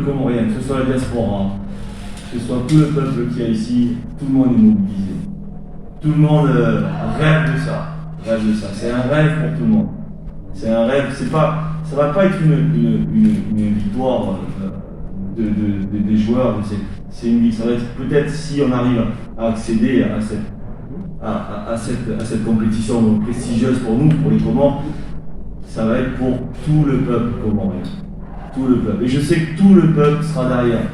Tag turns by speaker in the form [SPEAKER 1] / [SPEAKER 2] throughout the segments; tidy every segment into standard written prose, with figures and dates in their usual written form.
[SPEAKER 1] comorien, que ce soit la diaspora, que ce soit tout le peuple qui est ici, tout le monde est mobilisé. Tout le monde rêve de ça. C'est un rêve pour tout le monde. C'est un rêve, ça va pas être une victoire des joueurs, c'est une victoire. Ça va être peut-être si on arrive à accéder à cette compétition prestigieuse pour nous, pour les Comores, ça va être pour tout le peuple comorien. Tout le peuple. Et je sais que tout le peuple sera derrière.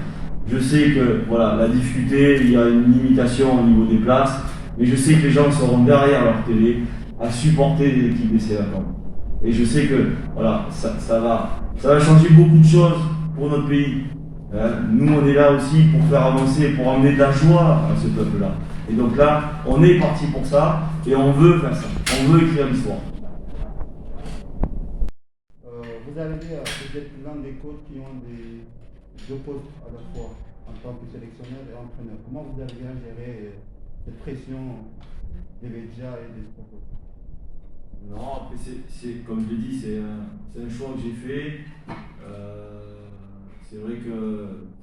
[SPEAKER 1] Je sais que voilà, la difficulté, il y a une limitation au niveau des places, mais je sais que les gens seront derrière leur télé à supporter l'équipe des Sévacans. Et je sais que voilà, ça va changer beaucoup de choses pour notre pays. Nous, on est là aussi pour faire avancer, pour emmener de la joie à ce peuple-là. Et donc là, on est parti pour ça et on veut faire ça. On veut écrire l'histoire.
[SPEAKER 2] Vous avez dit que vous êtes l'un des coachs qui ont deux postes à la fois en tant que sélectionneur et entraîneur. Comment vous avez bien géré cette pression des médias et des sportifs?
[SPEAKER 1] Non, après c'est comme je l'ai dit, c'est un choix que j'ai fait. C'est vrai que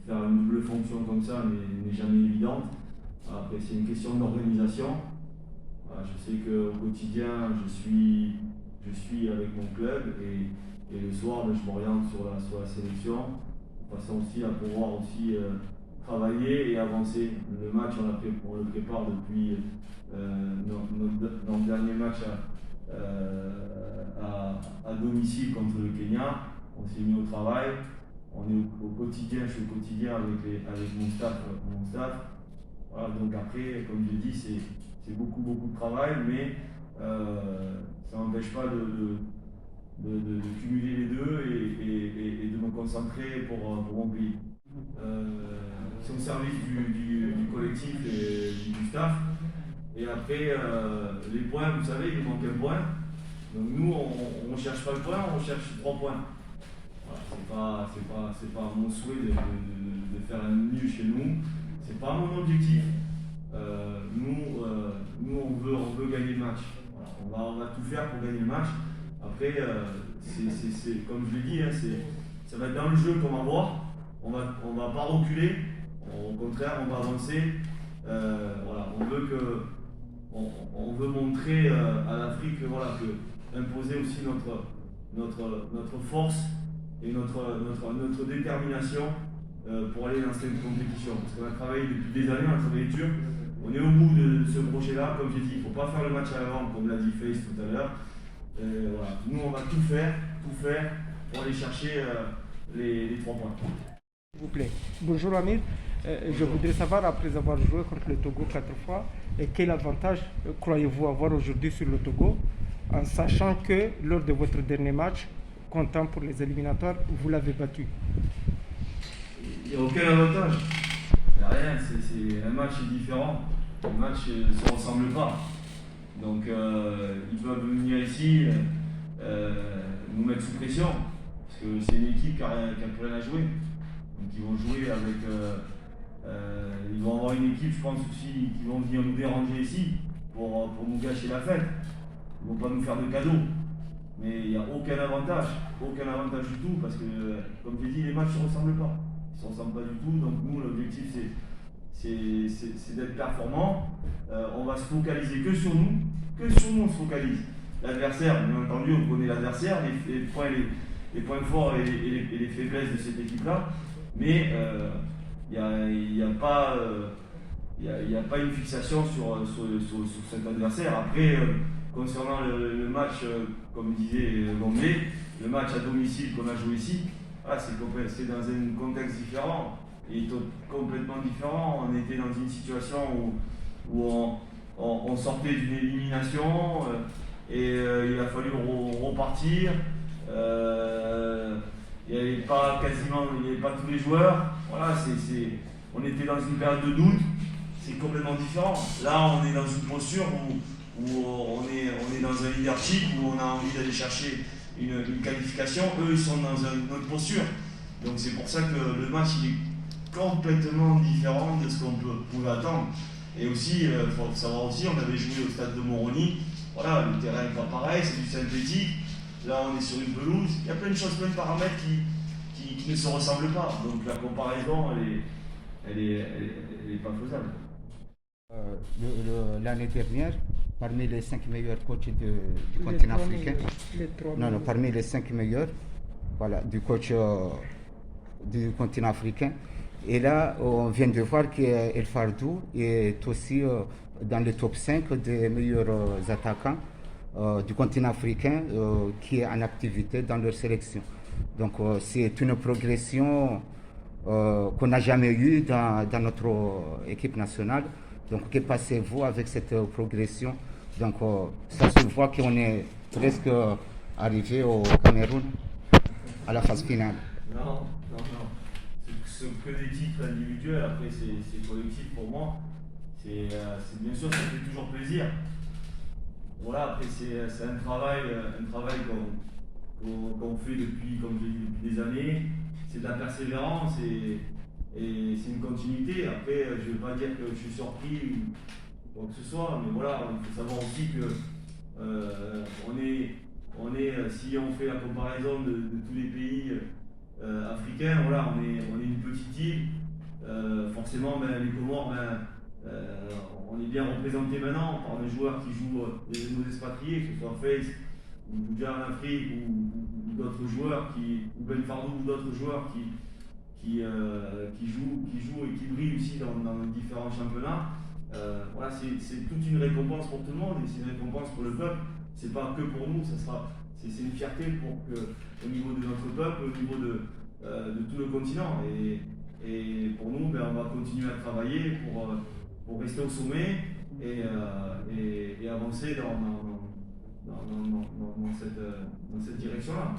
[SPEAKER 1] faire une double fonction comme ça n'est jamais évidente. Après c'est une question d'organisation. Je sais qu'au quotidien je suis avec mon club et le soir je m'oriente sur la sélection, de façon aussi à pouvoir aussi travailler et avancer. Le match on le prépare depuis notre dernier match à domicile contre le Kenya. On s'est mis au travail, on est au quotidien, je suis au quotidien avec mon staff. Voilà, donc après, comme je l'ai dit, c'est beaucoup de travail, mais ça n'empêche pas de cumuler les deux et de me concentrer pour mon pays. C'est au service du collectif et du staff. Et après, les points, vous savez, il manque un point. Donc nous, on ne cherche pas le point, on cherche 3 points. Voilà, c'est pas mon souhait de faire un nul chez nous. C'est pas mon objectif. Nous on veut gagner le match. Voilà, on va tout faire pour gagner le match. Après, c'est comme je l'ai dit, ça va être dans le jeu qu'on va voir. On va pas reculer. Au contraire, on va avancer. Voilà, on veut montrer à l'Afrique voilà, que imposer aussi notre force et notre détermination pour aller dans cette compétition. Parce qu'on a travaillé depuis des années, on a travaillé dur. On est au bout de ce projet-là, comme j'ai dit, il ne faut pas faire le match à l'avant, comme l'a dit Face tout à l'heure. Voilà. Nous, on va tout faire pour aller chercher les 3 points.
[SPEAKER 3] S'il vous plaît. Bonjour Amir. Je voudrais savoir, après avoir joué contre le Togo 4 fois, quel avantage croyez-vous avoir aujourd'hui sur le Togo, en sachant que lors de votre dernier match, comptant pour les éliminatoires, vous l'avez battu?
[SPEAKER 1] Il n'y a aucun avantage. Il n'y a rien. C'est un match différent. Les matchs ne se ressemblent pas. Donc ils peuvent venir ici nous mettre sous pression. Parce que c'est une équipe qui n'a plus rien à jouer. Donc ils vont jouer avec. Ils vont avoir une équipe, je pense aussi, qui vont venir nous déranger ici pour nous gâcher la fête. Ils ne vont pas nous faire de cadeaux. Mais il n'y a aucun avantage du tout, parce que, comme je l'ai dit, les matchs ne se ressemblent pas. Ils ne se ressemblent pas du tout, donc nous, l'objectif, c'est d'être performant. On va se focaliser que sur nous on se focalise. L'adversaire, bien entendu, on connaît l'adversaire, les points forts et les faiblesses de cette équipe-là, mais il n'y a pas une fixation sur cet adversaire. Après, concernant le match, comme disait l'anglais, le match à domicile qu'on a joué ici, c'est dans un contexte différent et complètement différent. On était dans une situation où on sortait d'une élimination et il a fallu repartir. Il n'y avait pas tous les joueurs. Voilà, on était dans une période de doute. C'est complètement différent. Là, on est dans une posture où on est dans un leadership, où on a envie d'aller chercher une qualification. Eux, ils sont dans une autre posture. Donc c'est pour ça que le match il est complètement différent de ce qu'on pouvait attendre. Et aussi, il faut savoir aussi, on avait joué au stade de Moroni. Voilà, le terrain n'est pas pareil, c'est du synthétique. Là, on est sur une pelouse. Il y a plein de choses, plein de paramètres qui qui ne se ressemblent pas. Donc la comparaison, elle est pas faisable.
[SPEAKER 2] L'année dernière, parmi les 5 meilleurs coachs du continent africain, parmi les 5 meilleurs, voilà, du coach du continent africain. Et là, on vient de voir qu'El Fardou est aussi dans le top 5 des meilleurs attaquants du continent africain qui est en activité dans leur sélection. Donc c'est une progression qu'on n'a jamais eue dans notre équipe nationale. Donc que passez-vous avec cette progression? Donc ça se voit qu'on est presque arrivé au Cameroun à la phase finale.
[SPEAKER 1] Non. Ce que des titres individuels, après c'est collectif pour moi. C'est bien sûr, ça fait toujours plaisir. Voilà, après c'est un travail qu'on fait depuis, comme je dis, depuis des années. C'est de la persévérance et c'est une continuité. Après, je ne vais pas dire que je suis surpris ou quoi que ce soit, mais voilà, il faut savoir aussi que si on fait la comparaison de tous les pays africains, voilà, on est une petite île. Forcément, les Comores, on est bien représenté maintenant par des joueurs qui jouent nos expatriés, que ce soit Face ou Boudja en Afrique ou d'autres joueurs ou Ben Fardou ou d'autres joueurs qui jouent et qui brillent aussi dans différents championnats. Voilà, c'est toute une récompense pour tout le monde et c'est une récompense pour le peuple. C'est pas que pour nous, c'est une fierté au niveau de notre peuple, au niveau de tout le continent. Et pour nous, on va continuer à travailler pour rester au sommet et avancer dans cette direction-là.